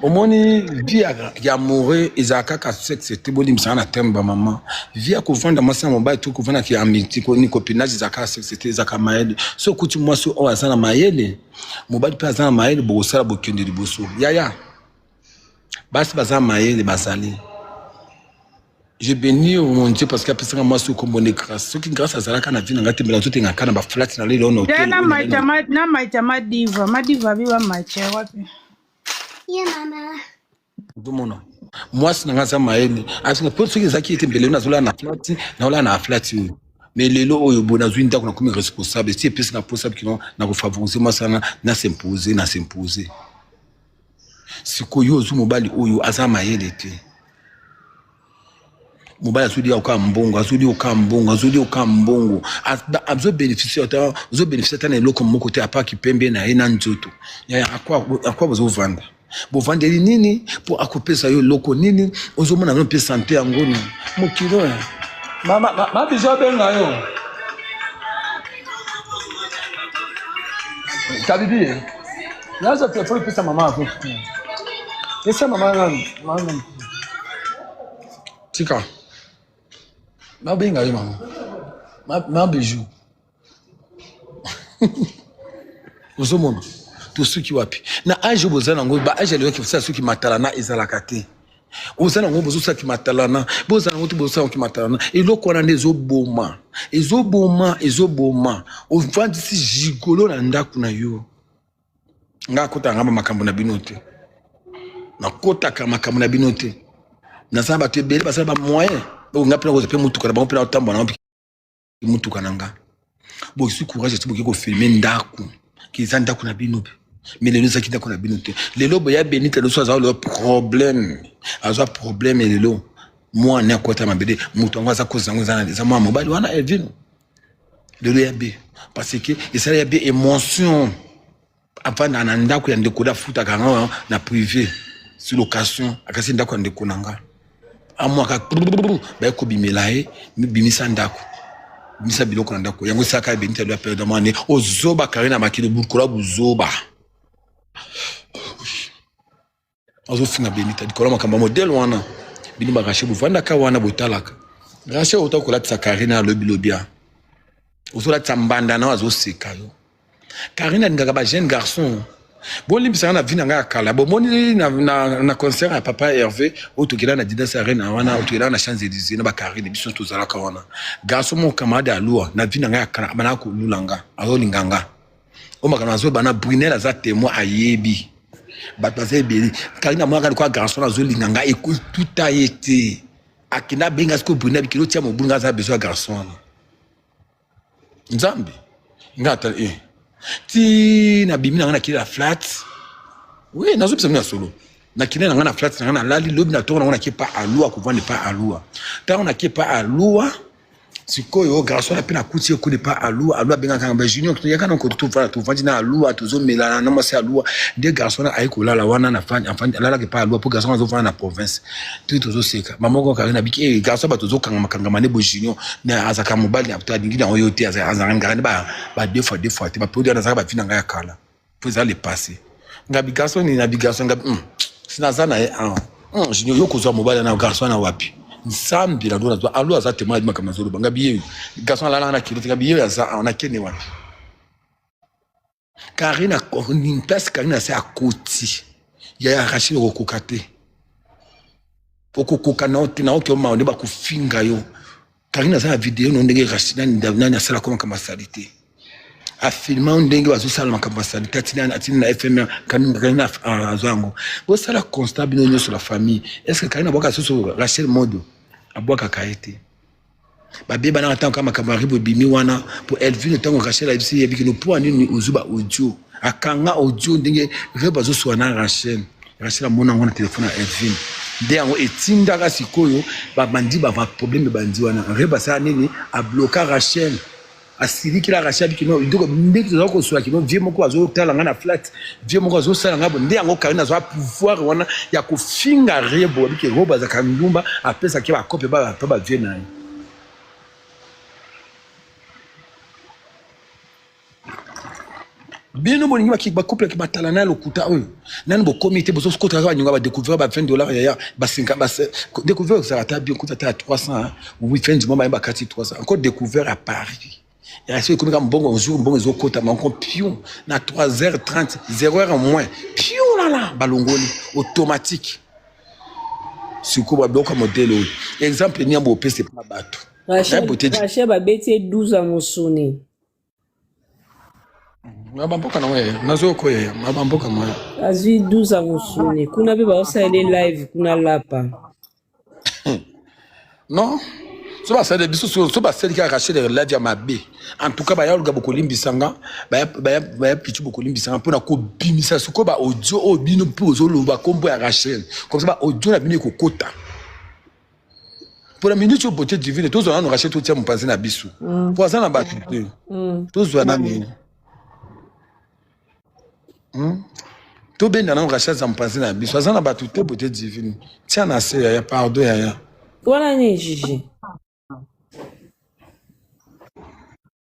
omoni vie ya amoureux ezalaka kaka sexe te bolimbisaka na terme bamama vie ya kovanda mwasi na mobali to kovanda ki amiti ni copinage ezalaka sexe te ezalaka mayele so okuti mwasi oyo aza na mayele mobali mpe aza na mayele bokosala bokende liboso yaya basi baza mayele bazali je bénis mon Dieu parce qu'après moi ce comme bonne grâce ce qui grâce à Zalaka na vie na ngate mbela zote ngaka na ba flat na lelo na hotel na maita madiva biwa macha wapi ya mama domona moi c'est ngasa maele asinga pour ceux qui zaki était mbele na zola na flat na ola na flat mais lelo oyo bona zwinda kuna comme responsable si pesa na possible kino na ko favoriser moi sana na s'imposer sikoyo zu mobali oyo aza maele te mobali azuli oka mbongo azuli oka mbongo azo bénéficier na eloko moko te apa kipembe na ena nzoto ya akwa bozo vanda bo vandeli nini po akopesa yo loko nini ozomona no pe santé yango no mokilo ya mama déjà benga yo tabibi yaza telefone pesa mama ako pesa mama tika benga yo mama bijou ozomona to suki wapi na age bozana ngo ba age leo kifisa suki matalana ezalaka te ozana ngo bozo suki matalana bozana ngo bozo suki matalana eloko na ndezo boma ovandi si jigolo na ndaku na yo nga kota ngamba makambo na binote na kota ka makambo na binote na samba te bele basaba moyen nga pena ko pe mutuka na ba pena otambo na mutuka nanga bo su courage tu ko filmer ndaku ki ndaku na binote mais les gens qui n'ont pas bien noté les lobes ya benite le soir le problème les lobes moi na kota mabede mutu ngwa za koza ngwa za moi mobile wana Elvin le lo ya be parce que et ça ya be émotion avant na ndako ya ndeko da futa kanga na privé sur location akasi ndako ya ndeko nanga amwa ka ba ko bimelae bimisa ndako bimisa biloko na ndako yango saka benite le perdre moi ne ozoba karina makino bukura buzoba azo finga benita dikola makamba modèle wana bini ba Rachel buvanda ka wana botalaka Rachel otakola tsa Karina lobia ozola tsambanda na azo seka yo Karina ngaka ba jeune garçon bolimbisa na vina ngaka kala bomoni na concert ya papa Hervé otokela na Didas Arena wana otokela na Champs-Élysées na ba Karina biso tozalaka wana garçon mon camarade alua na vina ngaka kala bana ko lulanga azo linganga omakana azo bana Brunel aza témoin ayebi batbaze beli Karina mwaka kwa garçon azo linganga écoute tout a été akina benga sko Brunel bikilo tia mobunga za besoin garçon nzambi ngata ti na bimi na kila flat oui nazo bisa mna solo na kile na flat na lali lobi na tona na kipa alua kuvanda pa alua ta na kipa alua sikoyo garçon na pena kuti ko de pas alua benga kanga ba junior to yakana ko to vandi na alua to zo melana na mose alua de garçon na ayi ko lala wana na fani enfant lala ke pas alua pour garçon zo vandi na province to zo seka mamoko ka na biki garçon ba to zo kanga mane bo junior na azaka mobile na to dingi na oyote azanga ngane ba deux fois te ba produire na zaka ba fina ngaya kala pour ça les passer ngabi garçon ni na bi garçon ngabi sina zana junior yo ko zo mobile na garçon na wapi Nsambi la dona alo aza tema di makamazolo banga biye garçon la na kilo biye aza on a kene wapi Karina ni place Karina c'est à côté ya Rachel okokate okokoka na otina oke ma on ba ku finga yo Karina za vidéo no ndenge Rachel nani asala kama salite a filmant ndenge bazo sala kama salite atina na FM Karina azango bo sala constat bino sur la famille est-ce que Karina boka so Rachel modo aboka kaete babe bana attend kama kamaribo bimi wana pour Elvin tango Rachel ibisi yebiki no po ani uzuba audio akanga audio ndenge reba zo swana Rachel mona ngona telefone Elvin de yango etinda ka sikoyo ba bandi ba problème bandi wana reba sa nini a bloquer Rachel asili kila Rachel bikino ndoko ndeko zo ko swa kino vie moko azo tala ngana flat vie moko azo sala ngabo nde yango Karina zo pouvoir wana ya ko finga rebo biki roba za kandumba apesa ke ba kope ba vie na bino boningi ba couple ki batala na lokuta oyo nani bo comité bo so kota ka nyonga ba découvrir ba $20 ya ba 50 ba découvrir ça ta bien coûte à 300 oui fin du moment ba 300 encore découvert à Paris ya c'est comme bon jour bon zo kota ma encore pion na 3h30 0h en moins pion là balongoli automatique c'est quoi ba modèle exemple ni ambo pese pas bato Rachel ba beti 12 ans mosone mabamboka na wewe nazoko yeye mabamboka mwa azwi 12 ans mosone kuna be ba osale live kuna lapa non so ba sale biso so ba sale ka Rachel live ya mabe en tout cas ba ya beaucoup limbisanga ba pichu beaucoup limbisanga pona ko bimisa soko ba audio obino pozo lo ba kombo ya Rachel comme ça ba audio na bino ko kota pour la minute au beauté divine tous on Rachel tout tient mon passer na biso pour ça na ba tous wana nini to benda na Rachel za mpasi na biso azana batu te beauté divine tia na se ya pardon ya wala ni Gigi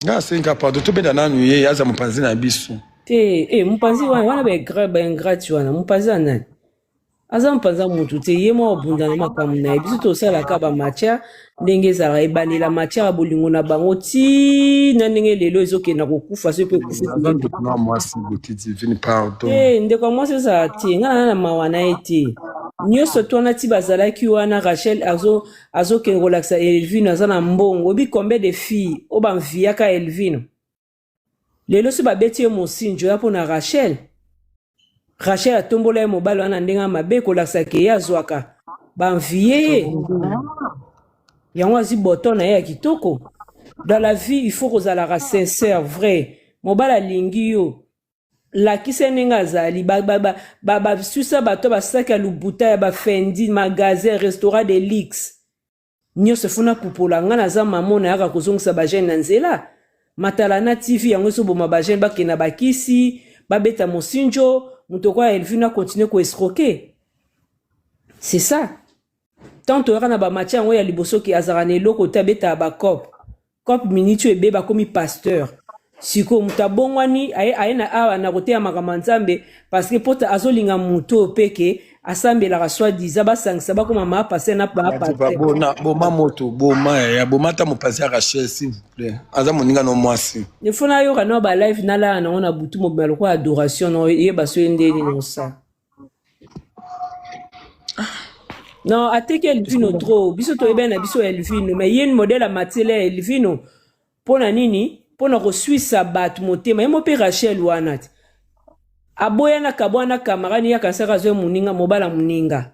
nga senga pardon to benda na nuye yaza mpasi na biso te mpanzi wana ba ingrat wana mpanzi anani aza mpanza mutu te ye mo obunda na makamu na biso to sala ka ba matière ndenge ezala ebalela matière bolingo na bango ti na ndenge lelo ezokenda kokufa so pe kufa na mwasi beauté divine pardon ndeko mwasi ezala te nga na mawana ete nyonso twana ti bazalaki wana Rachel azokende kolakisa Elvino aza na mbongo obi combien de filles o bamviaka Elvino lelo so babeti ye mosinjo ya mpona Rachel atombola ye mobali wana ndenge mabe kolakisa ke ye azwaka bamvie ye yango azwi boto na ye ya kitoko dans la vie il faut kozalaka sincère vrai mobali alingi yo lakisa ndenge azali basusa bato basaki ya lubuta ya bafendi magasin restaurant de luxe nyonso funa pupola nga naza mamo nayaka kozongisa bagene na nzela matala na tv yango ezoboma bagene bakenda bakisi babeta mosinjo moto kwa Elvino continue ko escroquer c'est ça tant toyaka na bamatière yango ya liboso ki azaka na eloko te abeta bacope cope miniti oyo ebeba komi pasteur siko moto abongwani aye na awa na koteya makambo nzambe parce que pota azolinga moto peke asambelaka soi-disant basangisa bakoma maa paster na boma moto boma ta mopasi ya Rachel s'il vous plaît aza moninga no mwasi ifo nayoka na balive nalala nango na butu mobima lokola adoration no yeba so ye ndeni nosa non ateki Elvino trop biso toyeba na biso Elvino mais ye modèle ya matiele ya Elvino mpona nini mpona koswisa bato motema ye mo mpe Rachel wana te aboyanaka bwana kamarani yaka saka azwe moninga mobala moninga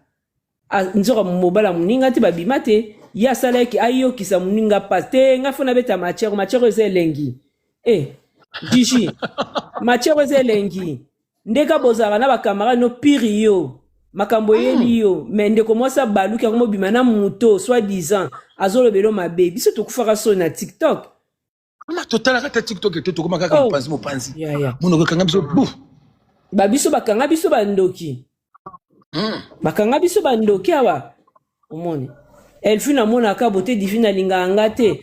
nzoka mobala moninga te babima te ye asalaki ayokisa moninga pasi te nga fona beta matière eza elengi Gigi matière eza elengi ndeka bozala na bakamarani no piri yo makambo yeli yo mais ndeko mwasa baluki yango mobima na moto soi-disant azolobelo mabe biso tokufaka so na TikTok. Ma total kata TikTok et tout comment kaka mopanzi. Ya. Mono kanga biso bu. Ba biso bakanga biso bandoki. Bakanga biso bandoki awa. Omoni. Elfina mona ka bote divina linga angate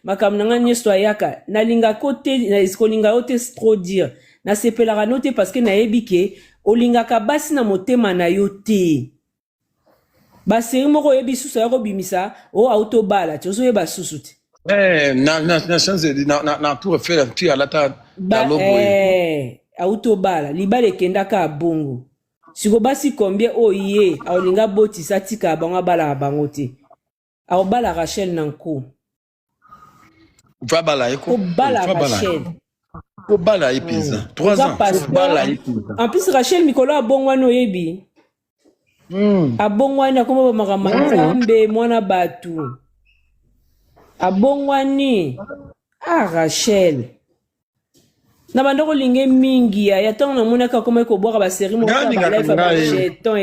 makamna nga nyesto ayaka na linga kote na iskolinga ote trop dire na sepelaka note parce que na yebike olinga ka basi na motema na yote baseri moko yebi susu ya kobimisa o autobala ti ozoyeba susu ti na chance na pour faire un tir à la table autobala libala ekendaka abongo siko basi combien oye aolinga botisa tika bango bala bango te aobala Rachel nanko va bala eko bala Rachel ko bala episa 3 ans bala episa en plus Rachel mikolo abongwana oyebi abongwani akoma bamaka nzambe mwana batu abongwani Rachel na bandoko linge mingi ya tango na monaka koma ekobwaka baseri moko ya balife bajeton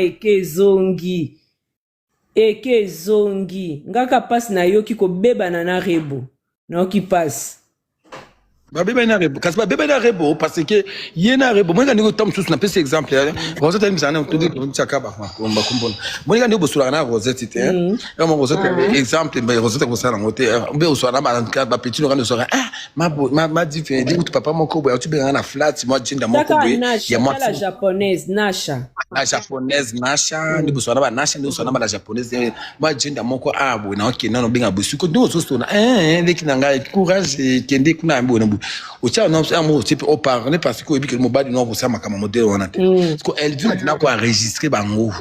eke zongi ngaka pasi na yoki kobebana na rebo nayoki pasi babeba na rebo kasi babeba na rebo parce que ye na rebo moi ndiko tam tous na pese exemple Rosette aime ça na tout dit chaka ba komba kumbona moi ndiko bosola na Rosette te mo Rosette exemple mais Rosette ko sala ngote mbe uswana ba ba petit no kana sora ma diffé dit que papa moko boya tu benga na flat moi jinda moko boye ya moi la japonaise Nasha ndi buswana ba Nasha ndi uswana ba la japonaise moi jinda moko abo na okina no benga busuko ndo so sona ndiki nanga courage kende kuna mbona Ocha non c'est un mot type au parler parce que obi que mobile non pour ça makama modèle wana te parce que elle vient na ko enregistrer bango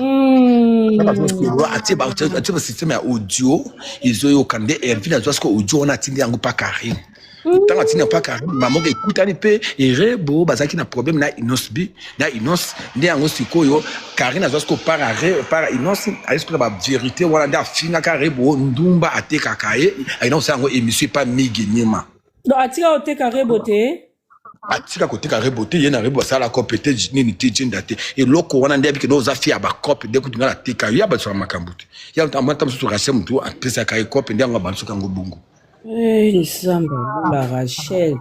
parce que ati système ya audio ils ont kande elle vient parce que audio on a tindi yango pas carré tant que tindi pas carré maman écoute ani pe rebo bazaki na problème na inosbi na inos ndi yango sikoyo Karine parce que par inos est-ce que la vérité wala nda finga karebo ndumba ateka kaye ina yango émission pas migenyema. Donc, atika oteka rebote? Atika koteka rebote, yena rebo sala kopete nini tijin date. Et loko wana ndiye bike doza fi aba kope de kutunga la teka ya ba sur makambuti. Ya tamata msusu Rachel mtu apesa kai kope ndiye ngaba nsuka ngobungu. Nisamba la Rachel.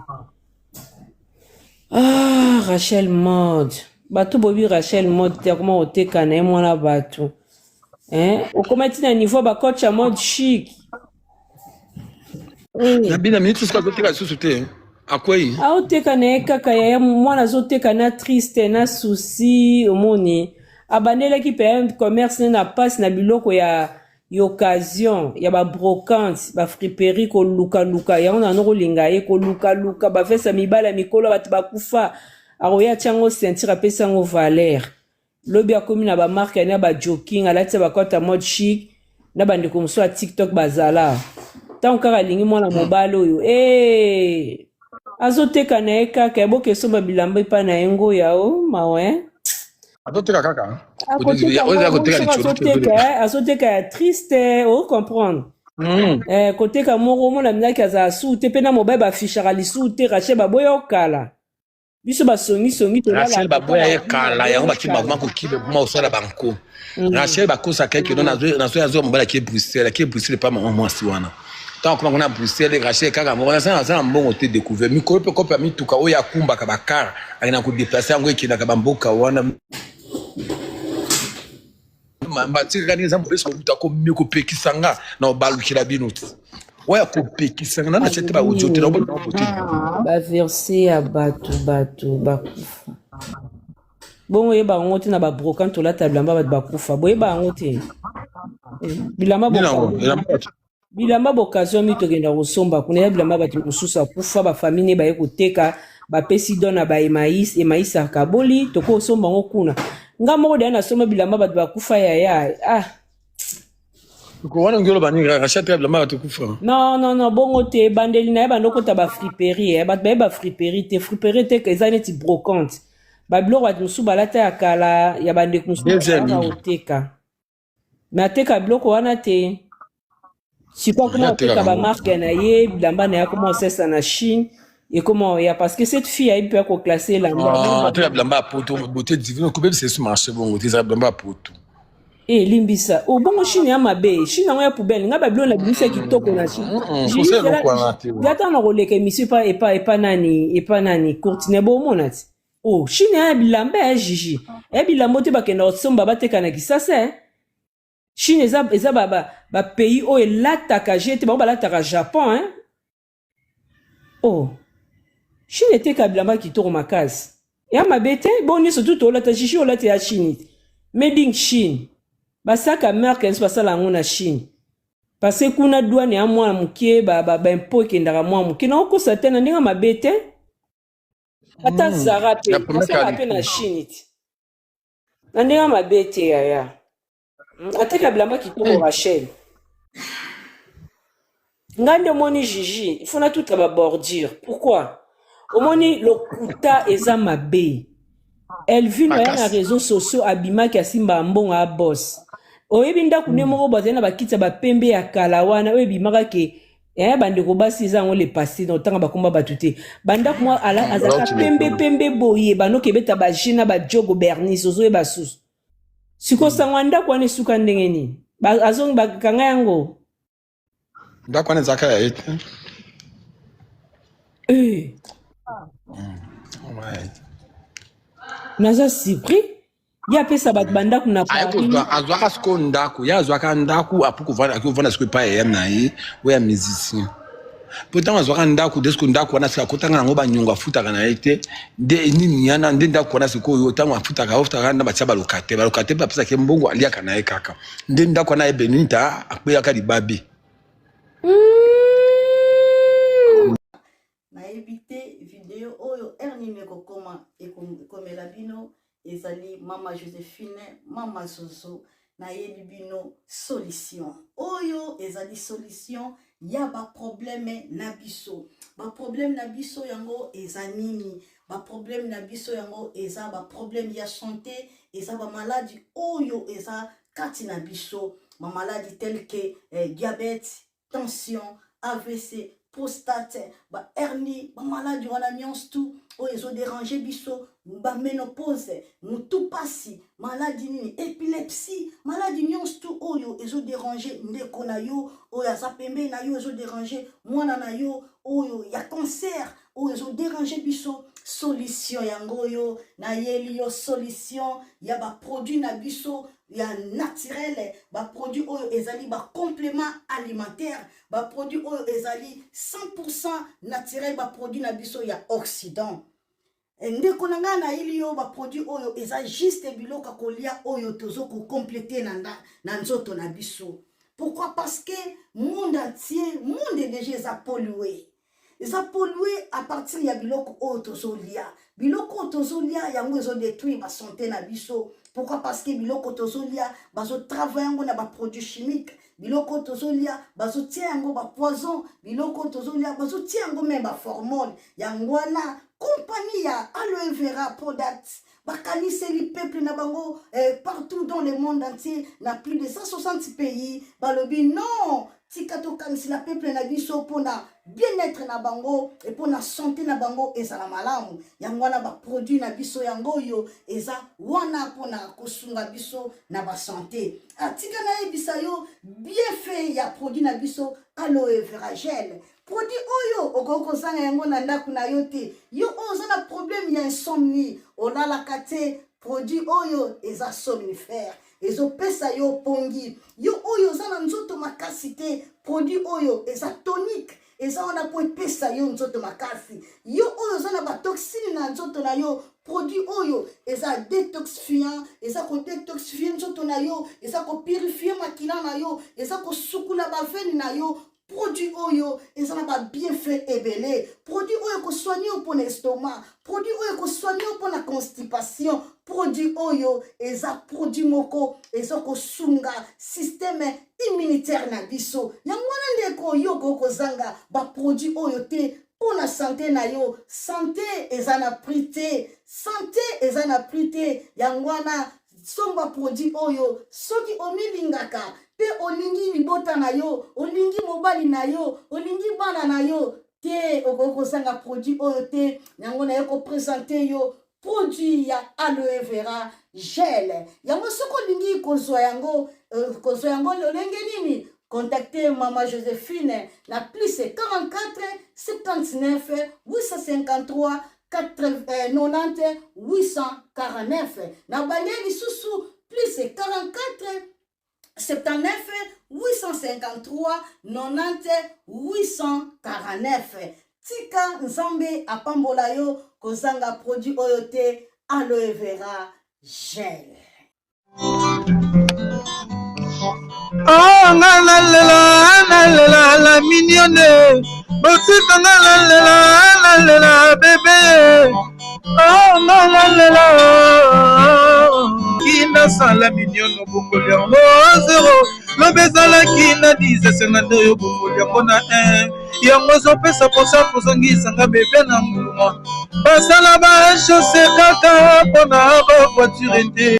Rachel mode. Bato bobi Rachel mode te comment oteka na mwana bato. Okomati na niveau ba coach à mode chic. Na bina minute sika koteka susu te akwai aoteka na kaka ya mwana azoteka na triste na souci omoni abandelaki pe commerce na passe na biloko ya occasion ya ba brocante ba friperie ko luka ya ona no kolinga ye ko luka ba fesa mibala mikolo batu bakufa aroya tiango sentir apesa ngo valeur lobi akomi na ba marque na ba jogging alati ba kota mode chic na bande ko mso a TikTok bazala tant kaka lingi mwana mobali oyo azoteka na ye kaka eboke so babilamba epa na ye ngoya o mawe azoteka kaka azoteka ya triste o comprendre koteka moko omona minaki azala su te mpe na mobali bafishaka lisu te Rachel baboya okala biso basongisongi Rachel baboya ye kala yango bakima kokibe boma osala banko Rachel bakosa keke nazo yazo mobali aki Bruxelles pa mwasi wana tant que on a Bruxelles Rachel kaka mo ça mbongo te découvert mikolo pe kopa mituka oya kumba ka bakar akina ko déplacer ngo ekina ka bamboka wana mamba tika ni zambo beso utako miko pekisanga na obalukira binoti oya ko pekisanga na chete ba ujote na bote ba verser ya bato bakufa bongo yeba ngote na ba brocante la tablamba bakufa boyeba ngote bilamba boccasion mi tokenda kosomba kuna ya bilamba bato mosusu akufa bafamille ne baye koteka bapesi dona ba emaïs akaboli tokosomba ngo kuna nga moko deya nasomba bilamba bato bakufa yaya wana ngelo bani Rachel bilamba bato kufa non bongo te bandeli na ye bandokota bafriperie bato baye bafriperie te eza neti brocante babiloko bato mosusu balata ya kala ya bandeko mosusu oteka me ateka biloko wana te sikoyo comment oteka bamarke na ye bilamba na ye comment osesa na Chine et comment ya parce que cette fille elle peut classer la ateka bilamba poto beauté divine ko bebe c'est sur marché bongo te bilamba poto Eh, limbisa. Oh, bon, chine ya mabe. Chine ya poubelle. Nga babilo la bilisa kitoko na chine. Conseil no kwa na te. Gata na roleka monsieur pas nani. Courtine bo monati. Oh, chine ya bilamba ya Gigi. Ya bilamba te bakenda otsomba bateka na kisasa. Chine eza ba pays o elataka jete ba lataka Japon, hein. Oh. Chine teka bilamba kitoko makasi. Ya mabete bon surtout to lata Gigi o lata ya Chine. Made in Chine. Basaka marque nso basala yango na Chine. Parce que kuna douane ya mwana mukie ba impôt kendaka mwana mukie na okosa te na ndenge mabe te. Ata Zara pe basala pe na Chine ti. Na ndenge mabe te yaya. Ateka bilamba kitoko Rachel. Ngande moni Gigi, il faut na tout ba bordure. Pourquoi? Omoni lokuta eza mabe. Elvino ya na réseaux sociaux abimaki asimba mbongo a boss. Oyebi ndaku ne moko bazana bakitsa ba pembe ya kalawana oyebi maka ke bandeko basi za ngo le passé dans tanga bakomba batute. Banda kuma ala azaka pembe boye banoke beta ba jina ba jogo bernice ozo e basus. Siko sangwanda kwa ne suka ndenge ni. Azong bakanga yango. Ndako ane zaka ya ete. Alright. Naza surpris. Ya pesa bat banda kuna Paris. Azwaka siko ndako, ya azwaka ndako apuku vana siko pa ya na ye, we ya musicien. Pourtant azwaka ndako desko ndako wana sika kotanga nango ba nyonga futaka na ete, de nini yana nde ndako wana siko yo tango afutaka na batia ba lokate pa pesa ke mbongo aliaka na ye kaka. Nde ndako na ye Benita akpe aka libabi. Na évité vidéo oyo ernine kokoma ekomela bino ezali mama Joséphine mama Zozo na yebi bino solution oyo ezali solution ya ba problème na biso yango eza nini ba problème na biso yango eza ba problème ya santé eza ba maladie oyo eza kati na biso ma maladie telle que diabète tension AVC prostate, ba hernie, ba maladie wana nyonso tout o ezo déranger biso, ba ménopause, mutu pasi, maladie nini, épilepsie, maladie nyonso tout oyo ezo déranger ndeko na yo, oyo aza pembe na yo ezo déranger mwana na yo, oyo ya cancer, oyo ezo déranger biso, solution yango yo, na yeli yo solution, ya ba produit na biso, ya naturel, ba produit oyo ezali ba complément alimentaire, ba produit oyo ezali 100% naturel, ba produit na biso ya Occident. Ndeko nanga na ili yo ba produit oyo eza juste biloka kolia oyo tozo ko compléter na nzoto na biso. Pourquoi? Parce que monde entier, monde déjà eza pollué. Eza pollué à partir ya biloko oyo tozo lia. Biloko tozo lia yango ezo détruire ba santé na biso. Pourquoi? Parce que biloko tozo lia bazo travailler yango na ba produits chimiques. Biloko tozo lia bazo tia yango ba poison. Biloko tozo lia bazo tia yango même ba hormone. Yango wana compagnie ya aloe vera products bakanise li peuple na bango partout dans le monde entier na plus de 160 pays balobi non tikato kanisi la peuple na biso pona bien-être na bango et pona santé na bango ezala malamu yango wana ba produit na biso yango yo eza wana pona kosunga biso na ba santé atika na ebisa yo bien fait ya produit na biso aloe vera gel. Produit oyo okoko zanga yango na ndaku na yo te yo oza na problème ya insomnie olalaka te produit oyo eza somnifère ezo pesa yo pongi yo oyo oza na nzoto makasi te produit oyo eza tonique eza wana po epesa yo nzoto makasi yo oyo oza na batoxine na nzoto na yo produit oyo eza détoxifiant eza ko détoxifier nzoto na yo eza ko purifier makila na yo eza ko sukula baveni na yo. Produit oyo ezana ba bienfait ebele produit oyo ko soigner pour l'estomac produit oyo ko soigner pour la constipation produit oyo eza produit moko eza ko sunga système immunitaire na biso yango wana ndeko yo ko zanga ba produit oyo te pour la santé na yo santé ezana prité santé ezana prité yango wana somba produit oyo soki omilingaka pe olingi libota na yo olingi mobali na yo olingi bana na yo te okoko sanga produit oyo te yango na yo ko présenter yo produit ya aloe vera gel. Yango soko lingi kozwa yango lolenge nini? Contactez Maman Joséphine na plus 44 79 853 90 849. Na Banyeli Soussou plus 44 79 853 90 849. Tika Nzambe apambola yo kozanga produit oyote aloe vera gel. Oh la mignonne, botika la bébé. Oh la kina sala mignonne bongolia mo zero. Lo bezala kina 10 senando yo bongolia kona 1. Yango zo pesa posa kozongisa nga bébé na muluma. Basala ba chaussée kaka pona ba voiture.